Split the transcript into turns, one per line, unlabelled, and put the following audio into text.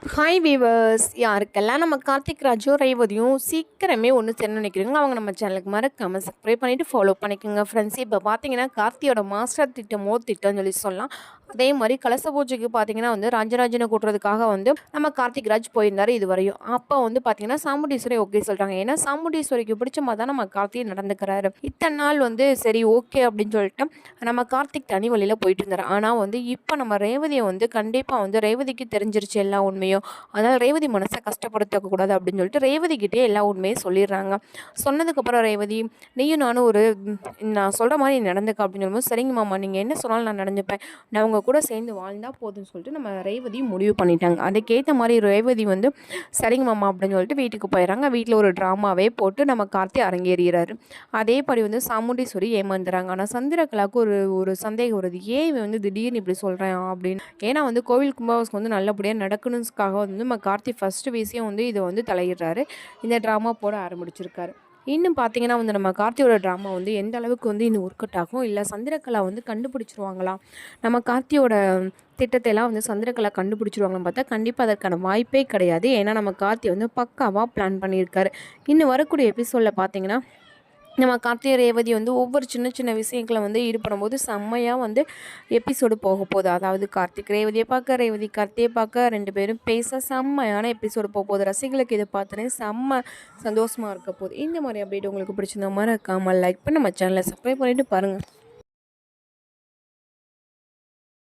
Hi viewers, யாருக்கெல்லாம் நம்ம கார்த்திக் ராஜும் ரேவதியும் சீக்கிரமே ஒன்று சேர நினைக்கிறீங்க அவங்க நம்ம சேனலுக்கு மறக்காமல் சப்ஸ்கிரைப் பண்ணிவிட்டு ஃபாலோ பண்ணிக்கோங்க ஃப்ரெண்ட்ஸ். இப்போ பார்த்தீங்கன்னா கார்த்தியோட மாஸ்டர் திட்டம்னு சொல்லலாம். அதே மாதிரி கலச பூஜைக்கு பார்த்தீங்கன்னா ராஜராஜனை கூட்டுறதுக்காக நம்ம கார்த்திக் ராஜ் போயிருந்தார் இது வரையும். அப்போ பார்த்தீங்கன்னா சாமுண்டீஸ்வரி ஓகே சொல்கிறாங்க. ஏன்னா சாமுண்டீஸ்வரிக்கு பிடிச்ச மாதிரி தான் நம்ம கார்த்திக் நடந்துக்கிறாரு. இத்தனை நாள் சரி ஓகே அப்படின்னு சொல்லிட்டு நம்ம கார்த்திக் தனி வழியில் போயிட்டு இருந்தார். ஆனால் இப்போ நம்ம ரேவதியை கண்டிப்பாக ரேவதிக்கு தெரிஞ்சிருச்சு எல்லா உண்மையும். அதனால் ரேவதி மனசை கஷ்டப்படுத்தக்கூடாது அப்படின்னு சொல்லிட்டு ரேவதிக்கிட்டே எல்லா உண்மையும் சொல்லிடுறாங்க. சொன்னதுக்கப்புறம் ரேவதி, நீயும் நானும் நான் சொல்கிற மாதிரி நடந்துக்க அப்படின்னு சொல்லும்போது, சரிங்க மாமா, நீங்கள் என்ன சொன்னாலும் நான் நடந்துப்பேன், நான் உங்கள் கூட சேர்ந்து வாழ்ந்தால் போதும்னு சொல்லிட்டு நம்ம ரேவதி முடிவு பண்ணிட்டாங்க. அதுக்கேற்ற மாதிரி ரேவதி சரிங்க மாமா அப்படின்னு சொல்லிட்டு வீட்டுக்கு போயிடறாங்க. வீட்டில் ஒரு ட்ராமாவே போட்டு நம்ம கார்த்தி அரங்கேறுகிறாரு. அதேபடி சாமுண்டீஸ்வரி ஏமாந்துறாங்க. ஆனால் சந்திரகலாவுக்கு ஒரு ஒரு சந்தேகம் வருது, ஏன் இவன் திடீர்னு இப்படி சொல்கிறேன் அப்படின்னு. ஏன்னா கோவில் கும்பாபிஷேகம் நல்லபடியாக நடக்கணுக்காக நம்ம கார்த்தி ஃபஸ்ட்டு விஷயம் இதை தலையிடுறாரு. இந்த ட்ராமா போட ஆரம்பிச்சிருக்காரு. இன்னும் பார்த்தீங்கன்னா நம்ம கார்த்தியோட ட்ராமா எந்த அளவுக்கு இன்னும் ஒர்க் அவுட் ஆகும், இல்லை சந்திரகலா கண்டுபிடிச்சிருவாங்களா, நம்ம கார்த்தியோட திட்டத்தை எல்லாம் சந்திரகலா கண்டுபிடிச்சிருவாங்கன்னு பார்த்தா கண்டிப்பாக அதற்கான வாய்ப்பே கிடையாது. ஏன்னா நம்ம கார்த்தி பக்காவாக பிளான் பண்ணியிருக்காரு. இன்னும் வரக்கூடிய எபிசோடில் பார்த்தீங்கன்னா நம்ம கார்த்திகை ரேவதி ஒவ்வொரு சின்ன சின்ன விஷயங்களை ஈடுபடும்போது செம்மையாக எபிசோடு போக போகுது. அதாவது கார்த்திக் ரேவதியை பார்க்க, ரேவதி கார்த்தியை பார்க்க, ரெண்டு பேரும் பேச செம்மையான எபிசோடு போக போகுது. ரசிகளுக்கு இதை பார்த்தோன்னே செம்ம சந்தோஷமாக இருக்க போகுது. இந்த மாதிரி அப்டேட் உங்களுக்கு பிடிச்சிருந்த மாதிரி மறக்காமல் லைக் பண்ணி நம்ம சேனலை சப்ஸ்கிரைப் பண்ணிவிட்டு பாருங்கள்.